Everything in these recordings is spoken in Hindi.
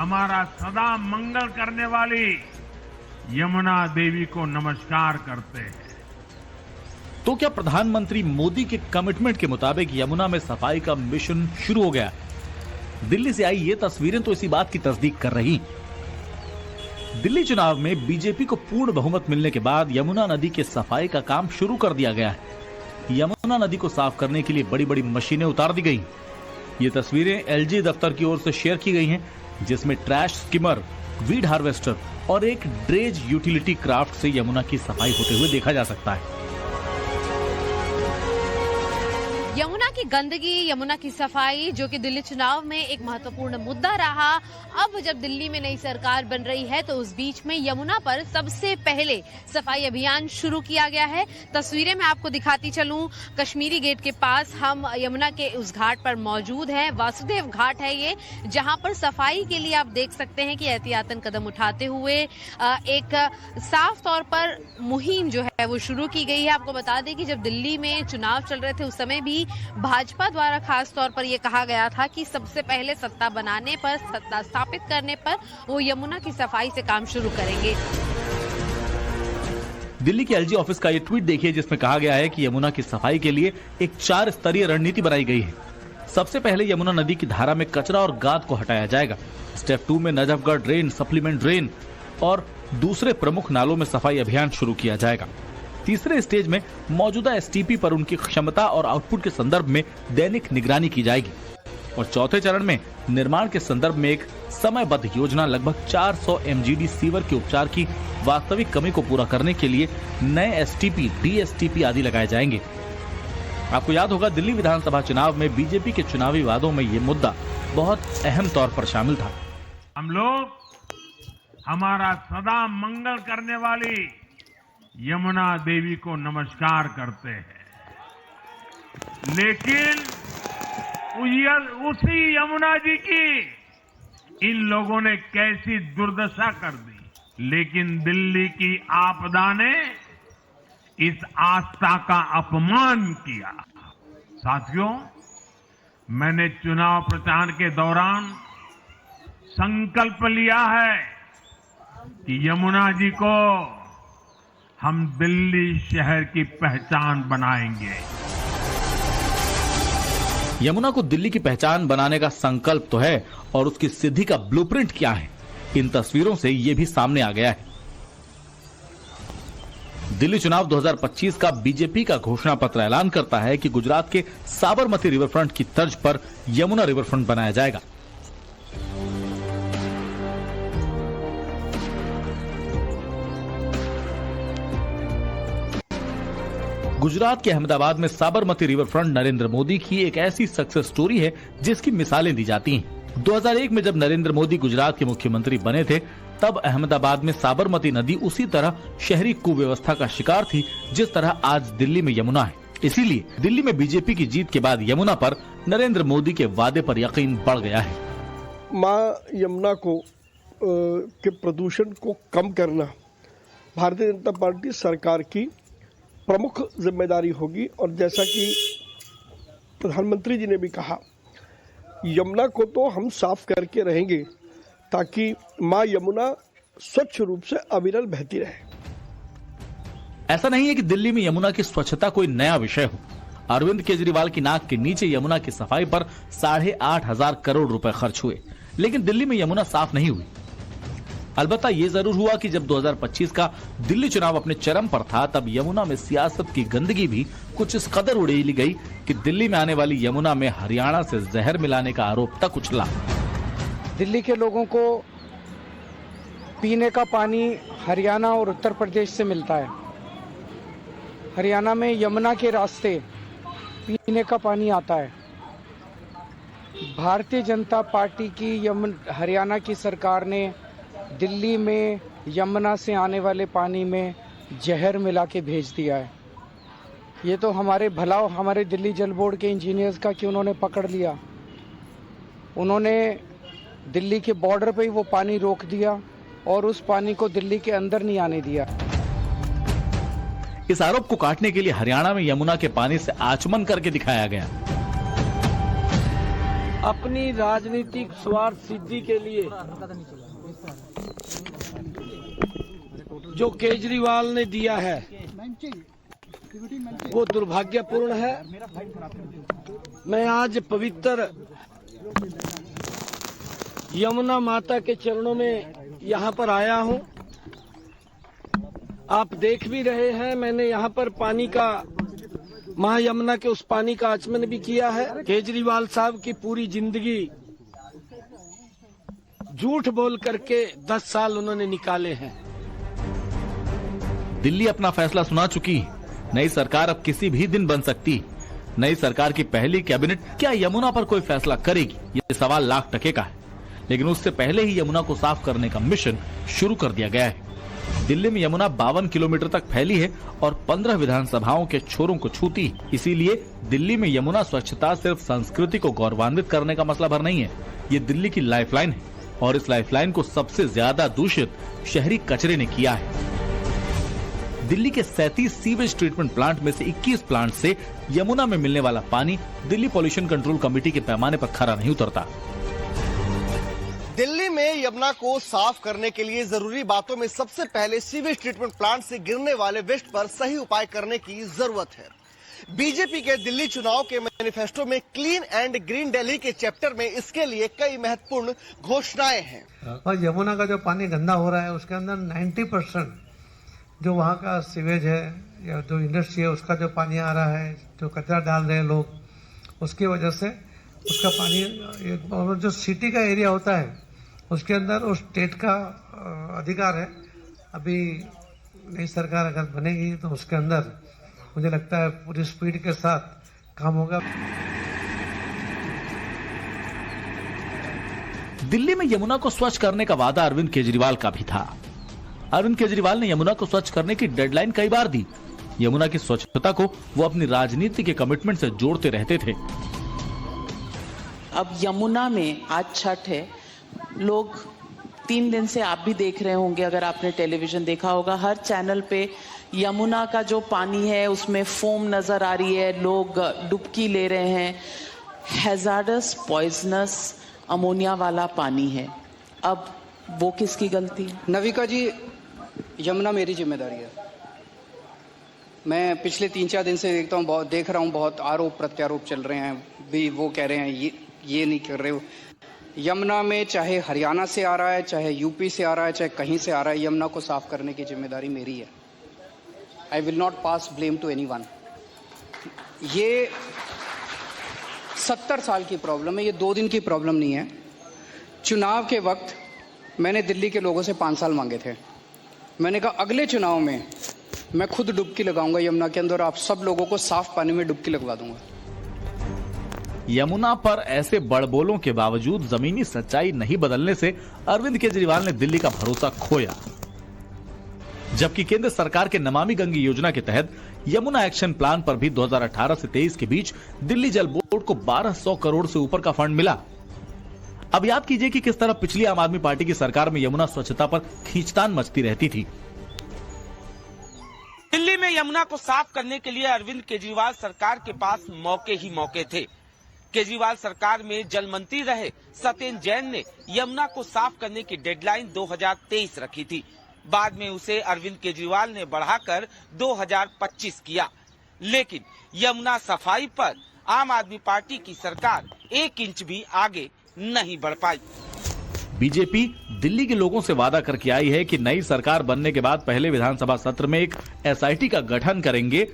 हमारा सदा मंगल करने वाली यमुना देवी को नमस्कार करते हैं। तो क्या प्रधानमंत्री मोदी के कमिटमेंट के मुताबिक यमुना में सफाई का मिशन शुरू हो गया? दिल्ली से आई ये तस्वीरें तो इसी बात की तस्दीक कर रही। दिल्ली चुनाव में बीजेपी को पूर्ण बहुमत मिलने के बाद यमुना नदी के सफाई का काम शुरू कर दिया गया है। यमुना नदी को साफ करने के लिए बड़ी बड़ी मशीनें उतार दी गई। ये तस्वीरें एलजी दफ्तर की ओर से शेयर की गई हैं, जिसमें ट्रैश स्किमर, वीड हार्वेस्टर और एक ड्रेज यूटिलिटी क्राफ्ट से यमुना की सफाई होते हुए देखा जा सकता है। यमुना की गंदगी, यमुना की सफाई, जो कि दिल्ली चुनाव में एक महत्वपूर्ण मुद्दा रहा। अब जब दिल्ली में नई सरकार बन रही है तो उस बीच में यमुना पर सबसे पहले सफाई अभियान शुरू किया गया है। तस्वीरें मैं आपको दिखाती चलूं। कश्मीरी गेट के पास हम यमुना के उस घाट पर मौजूद हैं। वासुदेव घाट है ये, जहां पर सफाई के लिए आप देख सकते हैं कि एहतियातन कदम उठाते हुए एक साफ तौर पर मुहिम जो है वो शुरू की गई है। आपको बता दें कि जब दिल्ली में चुनाव चल रहे थे उस समय भी भाजपा द्वारा खास तौर पर यह कहा गया था कि सबसे पहले सत्ता बनाने पर, सत्ता स्थापित करने पर वो यमुना की सफाई से काम शुरू करेंगे। दिल्ली के एलजी ऑफिस का ये ट्वीट देखिए, जिसमें कहा गया है कि यमुना की सफाई के लिए एक 4 स्तरीय रणनीति बनाई गई है। सबसे पहले यमुना नदी की धारा में कचरा और गाद को हटाया जाएगा। स्टेप 2 में नजफगढ़ ड्रेन, सप्लीमेंट ड्रेन और दूसरे प्रमुख नालों में सफाई अभियान शुरू किया जाएगा। तीसरे स्टेज में मौजूदा एसटीपी पर उनकी क्षमता और आउटपुट के संदर्भ में दैनिक निगरानी की जाएगी और चौथे चरण में निर्माण के संदर्भ में एक समयबद्ध योजना लगभग 400 एमजीडी सीवर के उपचार की वास्तविक कमी को पूरा करने के लिए नए एसटीपी, डीएसटीपी आदि लगाए जाएंगे। आपको याद होगा, दिल्ली विधानसभा चुनाव में बीजेपी के चुनावी वादों में ये मुद्दा बहुत अहम तौर पर शामिल था। हम लोग हमारा सदा मंगल करने वाली यमुना देवी को नमस्कार करते हैं, लेकिन उसी यमुना जी की इन लोगों ने कैसी दुर्दशा कर दी। लेकिन दिल्ली की आपदा ने इस आस्था का अपमान किया। साथियों, मैंने चुनाव प्रचार के दौरान संकल्प लिया है कि यमुना जी को हम दिल्ली शहर की पहचान बनाएंगे। यमुना को दिल्ली की पहचान बनाने का संकल्प तो है, और उसकी सिद्धि का ब्लूप्रिंट क्या है, इन तस्वीरों से ये भी सामने आ गया है। दिल्ली चुनाव 2025 का बीजेपी का घोषणा पत्र ऐलान करता है कि गुजरात के साबरमती रिवरफ्रंट की तर्ज पर यमुना रिवरफ्रंट बनाया जाएगा। गुजरात के अहमदाबाद में साबरमती रिवरफ्रंट नरेंद्र मोदी की एक ऐसी सक्सेस स्टोरी है जिसकी मिसालें दी जाती हैं। 2001 में जब नरेंद्र मोदी गुजरात के मुख्यमंत्री बने थे, तब अहमदाबाद में साबरमती नदी उसी तरह शहरी कुव्यवस्था का शिकार थी जिस तरह आज दिल्ली में यमुना है। इसीलिए दिल्ली में बीजेपी की जीत के बाद यमुना पर नरेंद्र मोदी के वादे पर यकीन बढ़ गया है। मां यमुना को के प्रदूषण को कम करना भारतीय जनता पार्टी सरकार की प्रमुख जिम्मेदारी होगी। और जैसा कि प्रधानमंत्री जी ने भी कहा, यमुना को तो हम साफ करके रहेंगे ताकि मां यमुना स्वच्छ रूप से अविरल बहती रहे। ऐसा नहीं है कि दिल्ली में यमुना की स्वच्छता कोई नया विषय हो। अरविंद केजरीवाल की नाक के नीचे यमुना की सफाई पर 8,500 करोड़ रुपए खर्च हुए, लेकिन दिल्ली में यमुना साफ नहीं हुई। अलबत्ता ये जरूर हुआ कि जब 2025 का दिल्ली चुनाव अपने चरम पर था, तब यमुना में सियासत की गंदगी भी कुछ इस कदर उड़ेली गई कि दिल्ली में आने वाली यमुना में हरियाणा से जहर मिलाने का आरोप तक उछला। दिल्ली के लोगों को पीने का पानी हरियाणा और उत्तर प्रदेश से मिलता है। हरियाणा में यमुना के रास्ते पीने का पानी आता है। भारतीय जनता पार्टी की हरियाणा की सरकार ने दिल्ली में यमुना से आने वाले पानी में जहर मिला के भेज दिया है। ये तो हमारे भला हमारे दिल्ली जल बोर्ड के इंजीनियर्स का कि उन्होंने पकड़ लिया। उन्होंने दिल्ली के बॉर्डर पे ही वो पानी रोक दिया और उस पानी को दिल्ली के अंदर नहीं आने दिया। इस आरोप को काटने के लिए हरियाणा में यमुना के पानी से आचमन करके दिखाया गया। अपनी राजनीतिक स्वार्थ सिद्धि के लिए जो केजरीवाल ने दिया है वो दुर्भाग्यपूर्ण है। मैं आज पवित्र यमुना माता के चरणों में यहाँ पर आया हूँ। आप देख भी रहे हैं, मैंने यहाँ पर पानी का, मां यमुना के उस पानी का आचमन भी किया है। केजरीवाल साहब की पूरी जिंदगी झूठ बोल करके 10 साल उन्होंने निकाले हैं। दिल्ली अपना फैसला सुना चुकी। नई सरकार अब किसी भी दिन बन सकती। नई सरकार की पहली कैबिनेट क्या यमुना पर कोई फैसला करेगी, ये सवाल लाख टके का है। लेकिन उससे पहले ही यमुना को साफ करने का मिशन शुरू कर दिया गया है। दिल्ली में यमुना 52 किलोमीटर तक फैली है और 15 विधानसभाओं के छोरों को छूती है। इसीलिए दिल्ली में यमुना स्वच्छता सिर्फ संस्कृति को गौरवान्वित करने का मसला भर नहीं है, ये दिल्ली की लाइफलाइन है और इस लाइफलाइन को सबसे ज्यादा दूषित शहरी कचरे ने किया है। दिल्ली के 37 सीवेज ट्रीटमेंट प्लांट में से 21 प्लांट से यमुना में मिलने वाला पानी दिल्ली पॉल्यूशन कंट्रोल कमेटी के पैमाने पर खरा नहीं उतरता। दिल्ली में यमुना को साफ करने के लिए जरूरी बातों में सबसे पहले सीवेज ट्रीटमेंट प्लांट से गिरने वाले वेस्ट पर सही उपाय करने की जरूरत है। बीजेपी के दिल्ली चुनाव के मैनिफेस्टो में क्लीन एंड ग्रीन दिल्ली के चैप्टर में इसके लिए कई महत्वपूर्ण घोषणाएं हैं। और यमुना का जो पानी गंदा हो रहा है उसके अंदर 90% जो वहाँ का सीवेज है या जो इंडस्ट्री है उसका जो पानी आ रहा है, जो कचरा डाल रहे हैं लोग, उसकी वजह से उसका पानी, और जो सिटी का एरिया होता है उसके अंदर उस स्टेट का अधिकार है। अभी नई सरकार अगर बनेगी तो उसके अंदर मुझे लगता है पूरी स्पीड के साथ काम होगा। दिल्ली में यमुना को स्वच्छ करने का वादा अरविंद केजरीवाल का भी था। अरविंद केजरीवाल ने यमुना को स्वच्छ करने की डेडलाइन कई बार दी। यमुना की स्वच्छता को वो अपनी राजनीति के कमिटमेंट से जोड़ते रहते थे। अब यमुना में आज छठ है, लोग 3 दिन से, आप भी देख रहे होंगे, अगर आपने टेलीविजन देखा होगा, हर चैनल पे यमुना का जो पानी है उसमें फोम नजर आ रही है, लोग डुबकी ले रहे हैं। हैजार्डस पॉइजनस अमोनिया वाला पानी है। अब वो किसकी गलती है? नविका जी, यमुना मेरी जिम्मेदारी है। मैं पिछले 3-4 दिन से देखता हूँ, देख रहा हूँ बहुत आरोप प्रत्यारोप चल रहे हैं भी। वो कह रहे हैं ये नहीं कर रहे हो। यमुना में चाहे हरियाणा से आ रहा है, चाहे यूपी से आ रहा है, चाहे कहीं से आ रहा है, यमुना को साफ करने की जिम्मेदारी मेरी है। I will not pass blame to anyone. ये 70 साल की प्रॉब्लम है, ये 2 दिन की प्रॉब्लम नहीं है। चुनाव के वक्त मैंने दिल्ली के लोगों से 5 साल मांगे थे। मैंने कहा अगले चुनाव में मैं खुद डुबकी लगाऊंगा यमुना के अंदर, आप सब लोगों को साफ पानी में डुबकी लगवा दूंगा। यमुना पर ऐसे बड़बोलों के बावजूद जमीनी सच्चाई नहीं बदलने से अरविंद केजरीवाल ने दिल्ली का भरोसा खोया। जबकि केंद्र सरकार के नमामि गंगे योजना के तहत यमुना एक्शन प्लान पर भी 2018 से 23 के बीच दिल्ली जल बोर्ड को 1200 करोड़ से ऊपर का फंड मिला। अब याद कीजिए कि किस तरह पिछली आम आदमी पार्टी की सरकार में यमुना स्वच्छता पर खींचतान मचती रहती थी। दिल्ली में यमुना को साफ करने के लिए अरविंद केजरीवाल सरकार के पास मौके ही मौके थे। केजरीवाल सरकार में जल मंत्री रहे सत्येंद्र जैन ने यमुना को साफ करने की डेडलाइन 2023 रखी थी। बाद में उसे अरविंद केजरीवाल ने बढ़ाकर 2025 किया। लेकिन यमुना सफाई पर आम आदमी पार्टी की सरकार 1 इंच भी आगे नहीं बढ़ पाई। बीजेपी दिल्ली के लोगों से वादा करके आई है कि नई सरकार बनने के बाद पहले विधानसभा सत्र में एक एसआईटी का गठन करेंगे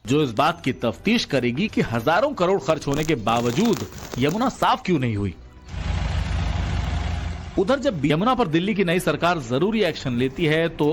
जो इस बात की तफ्तीश करेगी कि हजारों करोड़ खर्च होने के बावजूद यमुना साफ क्यों नहीं हुई। उधर जब यमुना पर दिल्ली की नई सरकार जरूरी एक्शन लेती है तो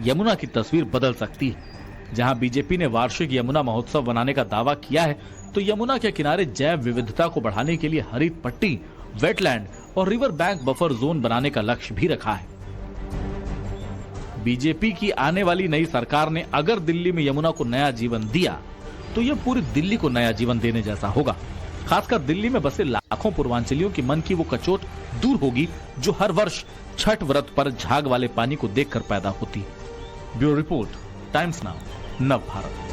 यमुना की तस्वीर बदल सकती है। जहां बीजेपी ने वार्षिक यमुना महोत्सव बनाने का दावा किया है तो यमुना के किनारे जैव विविधता को बढ़ाने के लिए हरित पट्टी, वेटलैंड और रिवर बैंक बफर जोन बनाने का लक्ष्य भी रखा है। बीजेपी की आने वाली नई सरकार ने अगर दिल्ली में यमुना को नया जीवन दिया तो यह पूरी दिल्ली को नया जीवन देने जैसा होगा। खासकर दिल्ली में बसे लाखों पूर्वांचलियों की मन की वो कचोट दूर होगी जो हर वर्ष छठ व्रत पर झाग वाले पानी को देखकर पैदा होती है। ब्यूरो रिपोर्ट, टाइम्स नाउ, नव भारत।